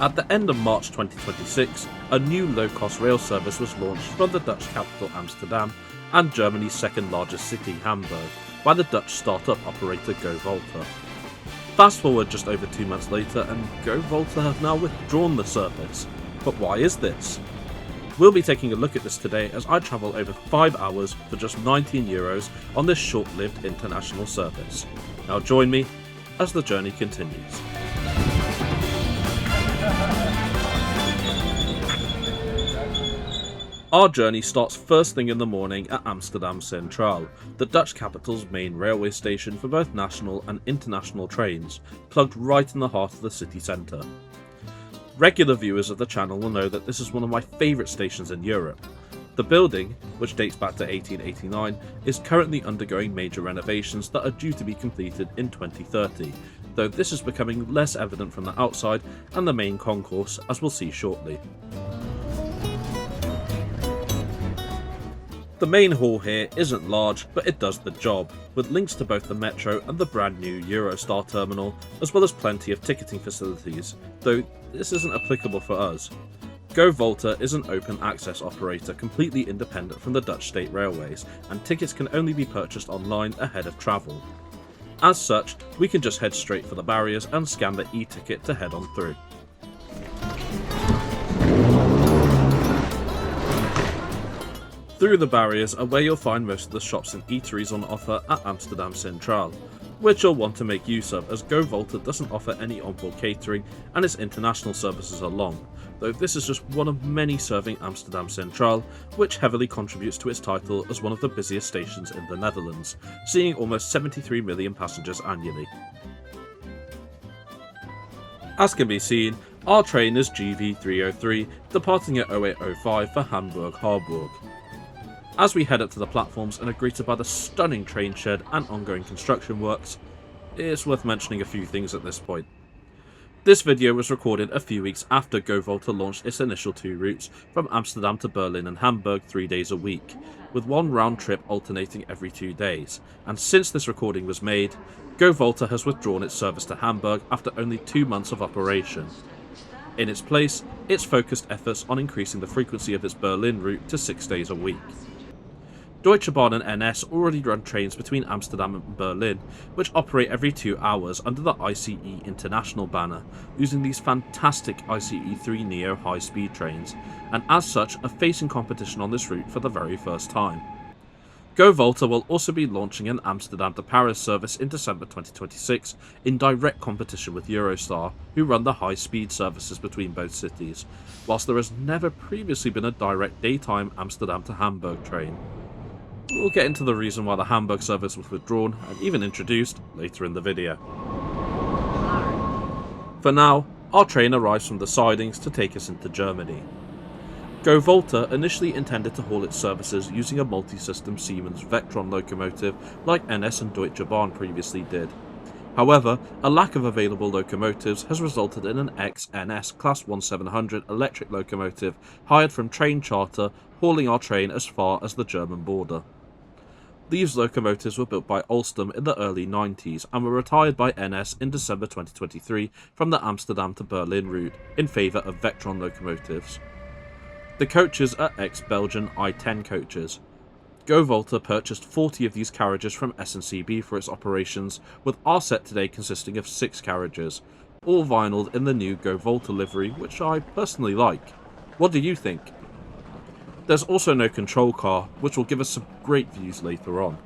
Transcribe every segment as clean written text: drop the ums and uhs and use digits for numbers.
At the end of March 2026, a new low-cost rail service was launched from the Dutch capital Amsterdam and Germany's second largest city, Hamburg, by the Dutch startup operator GoVolta. Fast forward just over 2 months later and GoVolta have now withdrawn the service. But why is this? We'll be taking a look at this today as I travel over 5 hours for just €19 on this short-lived international service. Now join me as the journey continues. Our journey starts first thing in the morning at Amsterdam Centraal, the Dutch capital's main railway station for both national and international trains, plugged right in the heart of the city centre. Regular viewers of the channel will know that this is one of my favourite stations in Europe. The building, which dates back to 1889, is currently undergoing major renovations that are due to be completed in 2030, though this is becoming less evident from the outside and the main concourse, as we'll see shortly. The main hall here isn't large, but it does the job, with links to both the metro and the brand new Eurostar terminal, as well as plenty of ticketing facilities, though this isn't applicable for us. GoVolta is an open access operator completely independent from the Dutch state railways, and tickets can only be purchased online ahead of travel. As such, we can just head straight for the barriers and scan the e-ticket to head on through. Through the barriers are where you'll find most of the shops and eateries on offer at Amsterdam Centraal, which you'll want to make use of as GoVolta doesn't offer any onboard catering and its international services are long, though this is just one of many serving Amsterdam Centraal, which heavily contributes to its title as one of the busiest stations in the Netherlands, seeing almost 73 million passengers annually. As can be seen, our train is GV303, departing at 08:05 for Hamburg-Harburg. As we head up to the platforms and are greeted by the stunning train shed and ongoing construction works, it's worth mentioning a few things at this point. This video was recorded a few weeks after GoVolta launched its initial 2 routes from Amsterdam to Berlin and Hamburg 3 days a week, with one round trip alternating every 2 days, and since this recording was made, GoVolta has withdrawn its service to Hamburg after only 2 months of operation. In its place, it's focused efforts on increasing the frequency of its Berlin route to 6 days a week. Deutsche Bahn and NS already run trains between Amsterdam and Berlin, which operate every 2 hours under the ICE International banner, using these fantastic ICE3 Neo high-speed trains, and as such are facing competition on this route for the very first time. GoVolta will also be launching an Amsterdam to Paris service in December 2026 in direct competition with Eurostar, who run the high-speed services between both cities, whilst there has never previously been a direct daytime Amsterdam to Hamburg train. We'll get into the reason why the Hamburg service was withdrawn and even introduced later in the video. For now, our train arrives from the sidings to take us into Germany. GoVolta initially intended to haul its services using a multi-system Siemens Vectron locomotive like NS and Deutsche Bahn previously did. However, a lack of available locomotives has resulted in an ex-NS Class 1700 electric locomotive hired from Train Charter hauling our train as far as the German border. These locomotives were built by Alstom in the early 90s and were retired by NS in December 2023 from the Amsterdam to Berlin route in favour of Vectron locomotives. The coaches are ex-Belgian I-10 coaches. GoVolta purchased 40 of these carriages from SNCB for its operations, with our set today consisting of 6 carriages, all vinyled in the new GoVolta livery, which I personally like. What do you think? There's also no control car, which will give us some great views later on.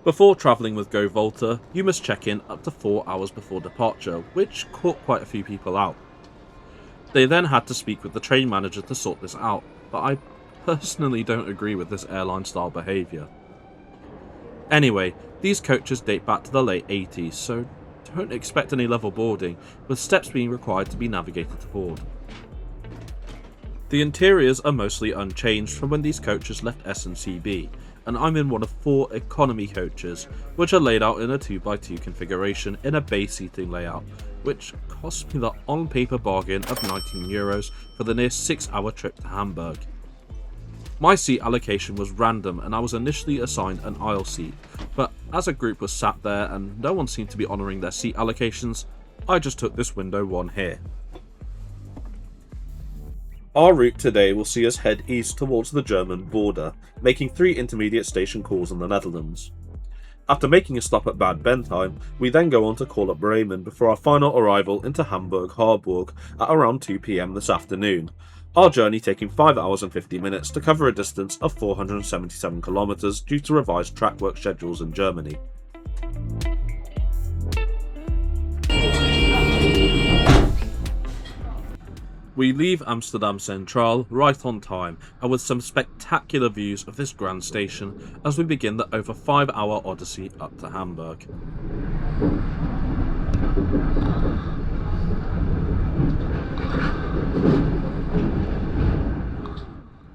Before travelling with GoVolta, you must check in up to 4 hours before departure, which caught quite a few people out. They then had to speak with the train manager to sort this out, but I personally don't agree with this airline style behaviour. Anyway, these coaches date back to the late 80s, so don't expect any level boarding, with steps being required to be navigated to board. The interiors are mostly unchanged from when these coaches left SNCB, and I'm in one of 4 economy coaches, which are laid out in a 2x2 configuration in a bay seating layout, which cost me the on-paper bargain of €19 for the near 6-hour trip to Hamburg. My seat allocation was random and I was initially assigned an aisle seat, but as a group was sat there and no one seemed to be honouring their seat allocations, I just took this window 1 here. Our route today will see us head east towards the German border, making 3 intermediate station calls in the Netherlands. After making a stop at Bad Bentheim, we then go on to call at Bremen before our final arrival into Hamburg-Harburg at around 2 PM this afternoon, our journey taking 5 hours and 50 minutes to cover a distance of 477 kilometers due to revised track work schedules in Germany. We leave Amsterdam Centraal right on time and with some spectacular views of this grand station as we begin the over 5-hour odyssey up to Hamburg.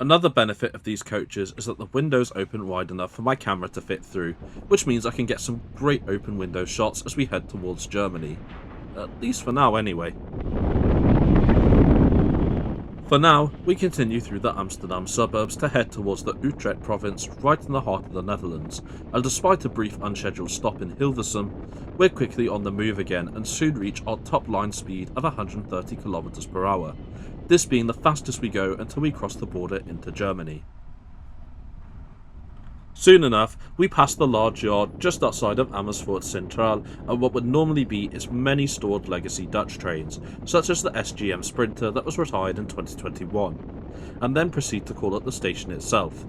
Another benefit of these coaches is that the windows open wide enough for my camera to fit through, which means I can get some great open window shots as we head towards Germany. At least for now anyway. For now, we continue through the Amsterdam suburbs to head towards the Utrecht province right in the heart of the Netherlands, and despite a brief unscheduled stop in Hilversum, we're quickly on the move again and soon reach our top line speed of 130 km per hour, this being the fastest we go until we cross the border into Germany. Soon enough, we pass the large yard just outside of Amsterdam Centraal and what would normally be its many stored legacy Dutch trains, such as the SGM Sprinter that was retired in 2021, and then proceed to call at the station itself.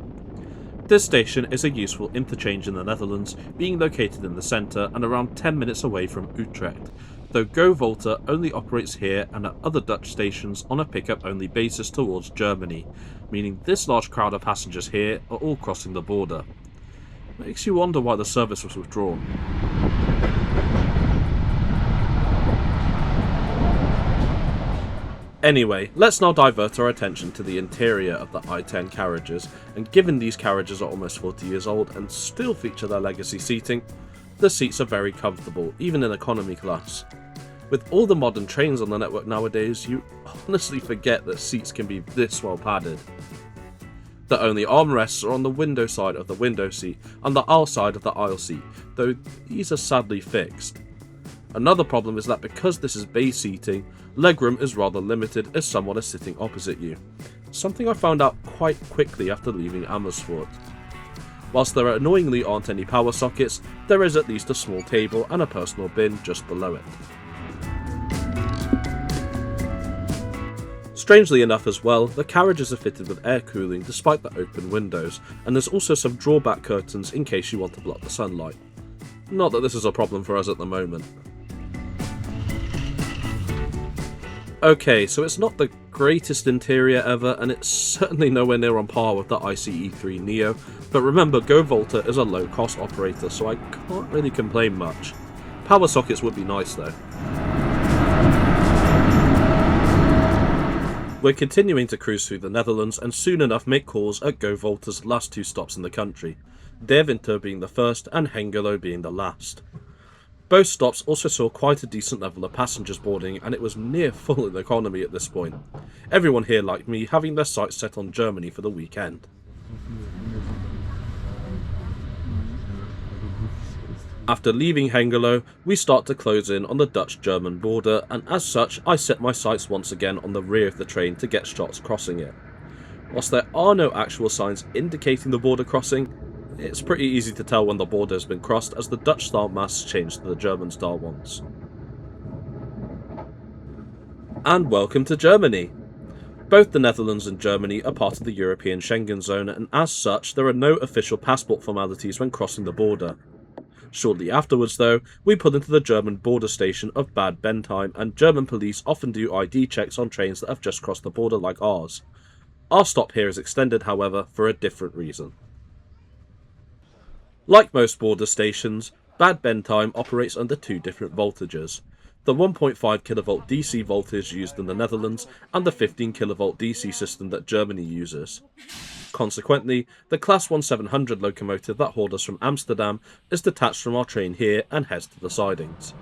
This station is a useful interchange in the Netherlands, being located in the centre and around 10 minutes away from Utrecht, though GoVolta only operates here and at other Dutch stations on a pickup-only basis towards Germany, meaning this large crowd of passengers here are all crossing the border. Makes you wonder why the service was withdrawn. Anyway, let's now divert our attention to the interior of the I-10 carriages, and given these carriages are almost 40 years old and still feature their legacy seating, the seats are very comfortable, even in economy class. With all the modern trains on the network nowadays, you honestly forget that seats can be this well padded. The only armrests are on the window side of the window seat and the aisle side of the aisle seat, though these are sadly fixed. Another problem is that because this is bay seating, legroom is rather limited as someone is sitting opposite you, something I found out quite quickly after leaving Amersfoort. Whilst there annoyingly aren't any power sockets, there is at least a small table and a personal bin just below it. Strangely enough as well, the carriages are fitted with air cooling despite the open windows, and there's also some drawback curtains in case you want to block the sunlight. Not that this is a problem for us at the moment. Okay, so it's not the greatest interior ever, and it's certainly nowhere near on par with the ICE3 Neo, but remember GoVolta is a low-cost operator, so I can't really complain much. Power sockets would be nice though. We're continuing to cruise through the Netherlands and soon enough make calls at GoVolta's last 2 stops in the country, Deventer being the first and Hengelo being the last. Both stops also saw quite a decent level of passengers boarding, and it was near full in economy at this point. Everyone here, like me, having their sights set on Germany for the weekend. After leaving Hengelo, we start to close in on the Dutch-German border, and as such I set my sights once again on the rear of the train to get shots crossing it. Whilst there are no actual signs indicating the border crossing, it's pretty easy to tell when the border has been crossed as the Dutch-style masts change to the German-style ones. And welcome to Germany! Both the Netherlands and Germany are part of the European Schengen zone, and as such there are no official passport formalities when crossing the border. Shortly afterwards though, we pull into the German border station of Bad Bentheim, and German police often do ID checks on trains that have just crossed the border like ours. Our stop here is extended however for a different reason. Like most border stations, Bad Bentheim operates under 2 different voltages. The 1.5 kV DC voltage used in the Netherlands and the 15 kV DC system that Germany uses. Consequently, the Class 1700 locomotive that hauled us from Amsterdam is detached from our train here and heads to the sidings.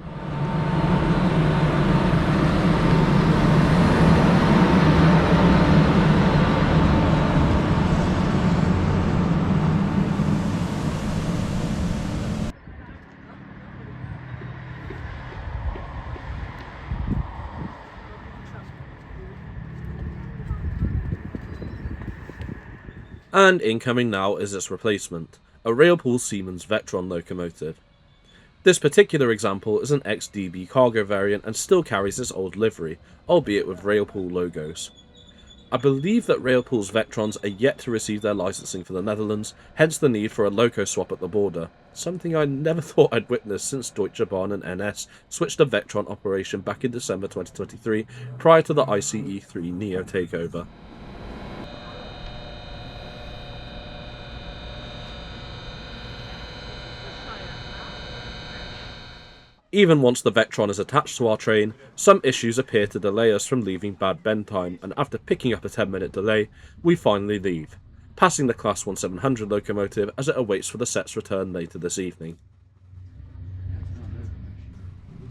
And incoming now is its replacement, a railpool Siemens Vectron locomotive. This particular example is an ex-DB cargo variant and still carries its old livery, albeit with railpool logos. I believe that railpool's Vectrons are yet to receive their licensing for the Netherlands, hence the need for a Loco swap at the border, something I never thought I'd witness since Deutsche Bahn and NS switched to Vectron operation back in December 2023 prior to the ICE3 Neo takeover. Even once the Vectron is attached to our train, some issues appear to delay us from leaving Bad Bentheim, and after picking up a 10-minute delay, we finally leave, passing the Class 1700 locomotive as it awaits for the set's return later this evening.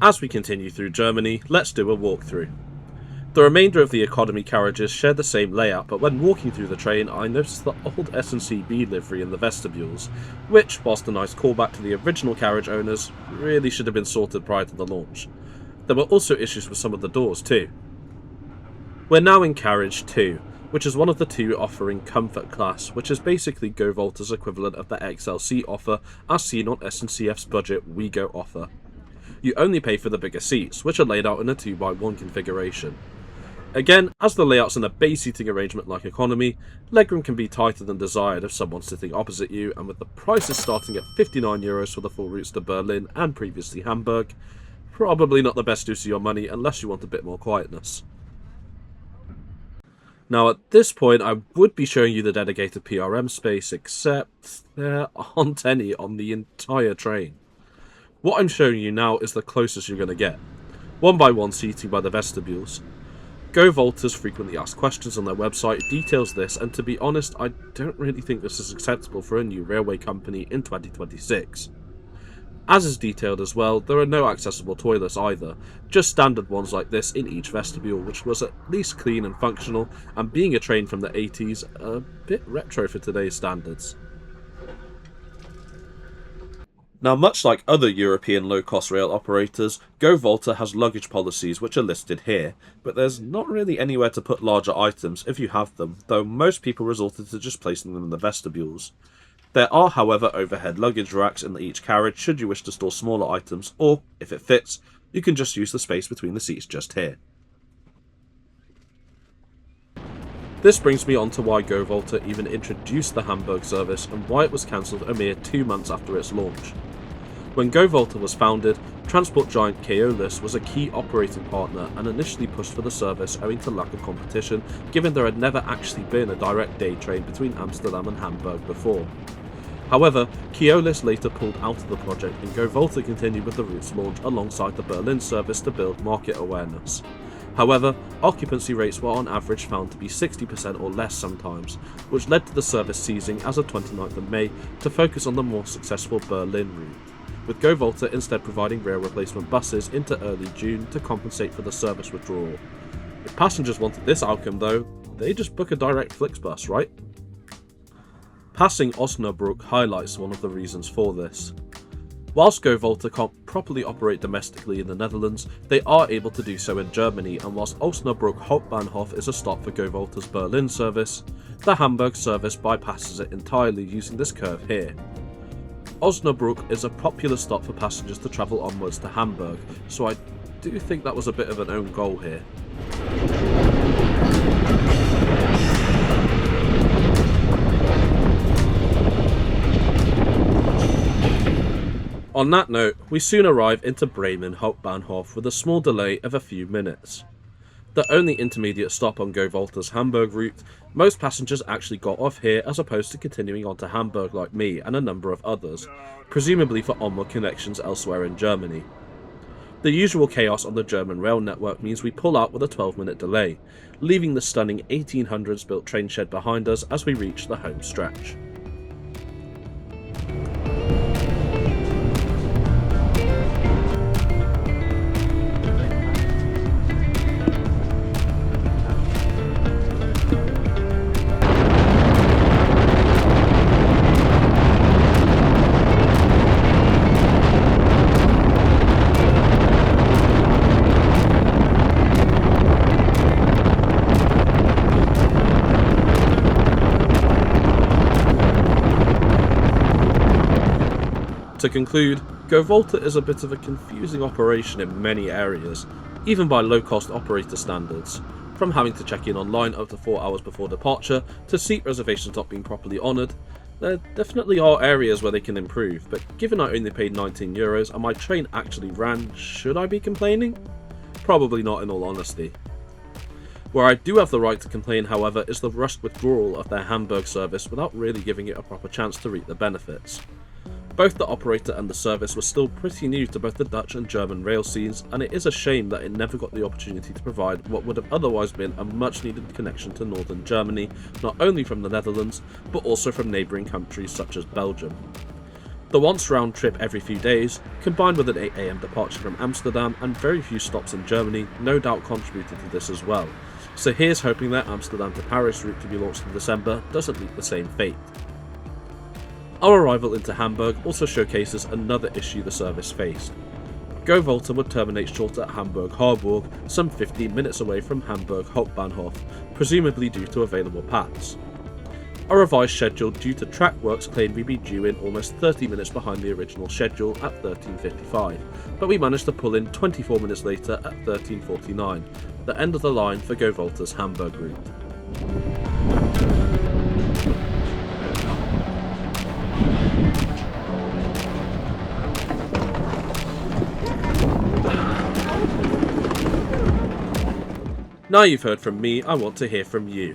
As we continue through Germany, let's do a walkthrough. The remainder of the economy carriages share the same layout, but when walking through the train I noticed the old SNCB livery in the vestibules, which, whilst a nice callback to the original carriage owners, really should have been sorted prior to the launch. There were also issues with some of the doors too. We're now in Carriage 2, which is one of the two offering Comfort Class, which is basically GoVolta's equivalent of the XLC offer as seen on SNCF's budget WeGo offer. You only pay for the bigger seats, which are laid out in a 2x1 configuration. Again, as the layout's in a base seating arrangement like economy, legroom can be tighter than desired if someone's sitting opposite you, and with the prices starting at €59 for the full routes to Berlin and previously Hamburg, probably not the best use of your money unless you want a bit more quietness. Now at this point I would be showing you the dedicated PRM space, except there aren't any on the entire train. What I'm showing you now is the closest you're going to get, 1x1 seating by the vestibules. GoVolta's frequently asked questions on their website details this, and to be honest, I don't really think this is acceptable for a new railway company in 2026. As is detailed as well, there are no accessible toilets either, just standard ones like this in each vestibule, which was at least clean and functional, and being a train from the 80s, a bit retro for today's standards. Now, much like other European low-cost rail operators, GoVolta has luggage policies which are listed here, but there's not really anywhere to put larger items if you have them, though most people resorted to just placing them in the vestibules. There are, however, overhead luggage racks in each carriage should you wish to store smaller items, or, if it fits, you can just use the space between the seats just here. This brings me on to why GoVolta even introduced the Hamburg service and why it was cancelled a mere 2 months after its launch. When GoVolta was founded, transport giant Keolis was a key operating partner and initially pushed for the service owing to lack of competition, given there had never actually been a direct day train between Amsterdam and Hamburg before. However, Keolis later pulled out of the project and GoVolta continued with the route's launch alongside the Berlin service to build market awareness. However, occupancy rates were on average found to be 60% or less sometimes, which led to the service ceasing as of 29th of May to focus on the more successful Berlin route, with GoVolta instead providing rail replacement buses into early June to compensate for the service withdrawal. If passengers wanted this outcome though, they just book a direct Flixbus, right? Passing Osnabrück highlights one of the reasons for this. Whilst GoVolta can't properly operate domestically in the Netherlands, they are able to do so in Germany, and whilst Osnabrück Hauptbahnhof is a stop for GoVolta's Berlin service, the Hamburg service bypasses it entirely using this curve here. Osnabrück is a popular stop for passengers to travel onwards to Hamburg, so I do think that was a bit of an own goal here. On that note, we soon arrive into Bremen Hauptbahnhof with a small delay of a few minutes. The only intermediate stop on GoVolta's Hamburg route, most passengers actually got off here as opposed to continuing on to Hamburg like me and a number of others, presumably for onward connections elsewhere in Germany. The usual chaos on the German rail network means we pull out with a 12-minute delay, leaving the stunning 1800s built train shed behind us as we reach the home stretch. To conclude, GoVolta is a bit of a confusing operation in many areas, even by low-cost operator standards. From having to check in online up to 4 hours before departure, to seat reservations not being properly honoured, there definitely are areas where they can improve, but given I only paid €19 and my train actually ran, should I be complaining? Probably not, in all honesty. Where I do have the right to complain, however, is the rushed withdrawal of their Hamburg service without really giving it a proper chance to reap the benefits. Both the operator and the service were still pretty new to both the Dutch and German rail scenes, and it is a shame that it never got the opportunity to provide what would have otherwise been a much needed connection to northern Germany, not only from the Netherlands, but also from neighbouring countries such as Belgium. The once round trip every few days, combined with an 8 AM departure from Amsterdam and very few stops in Germany, no doubt contributed to this as well. So here's hoping that Amsterdam to Paris route to be launched in December doesn't meet the same fate. Our arrival into Hamburg also showcases another issue the service faced. GoVolta would terminate short at Hamburg-Harburg, some 15 minutes away from Hamburg Hauptbahnhof, presumably due to available paths. A revised schedule due to track works claimed we'd be due in almost 30 minutes behind the original schedule at 13:55, but we managed to pull in 24 minutes later at 13:49, the end of the line for GoVolta's Hamburg route. Now you've heard from me, I want to hear from you.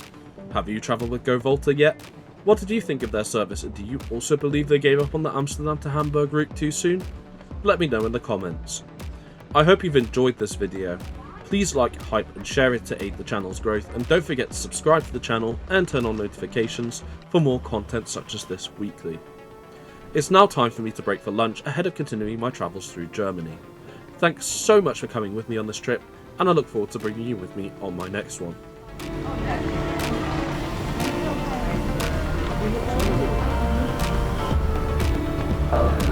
Have you travelled with GoVolta yet? What did you think of their service, and do you also believe they gave up on the Amsterdam to Hamburg route too soon? Let me know in the comments. I hope you've enjoyed this video. Please like, hype and share it to aid the channel's growth, and don't forget to subscribe to the channel and turn on notifications for more content such as this weekly. It's now time for me to break for lunch ahead of continuing my travels through Germany. Thanks so much for coming with me on this trip, and I look forward to bringing you with me on my next one. Okay.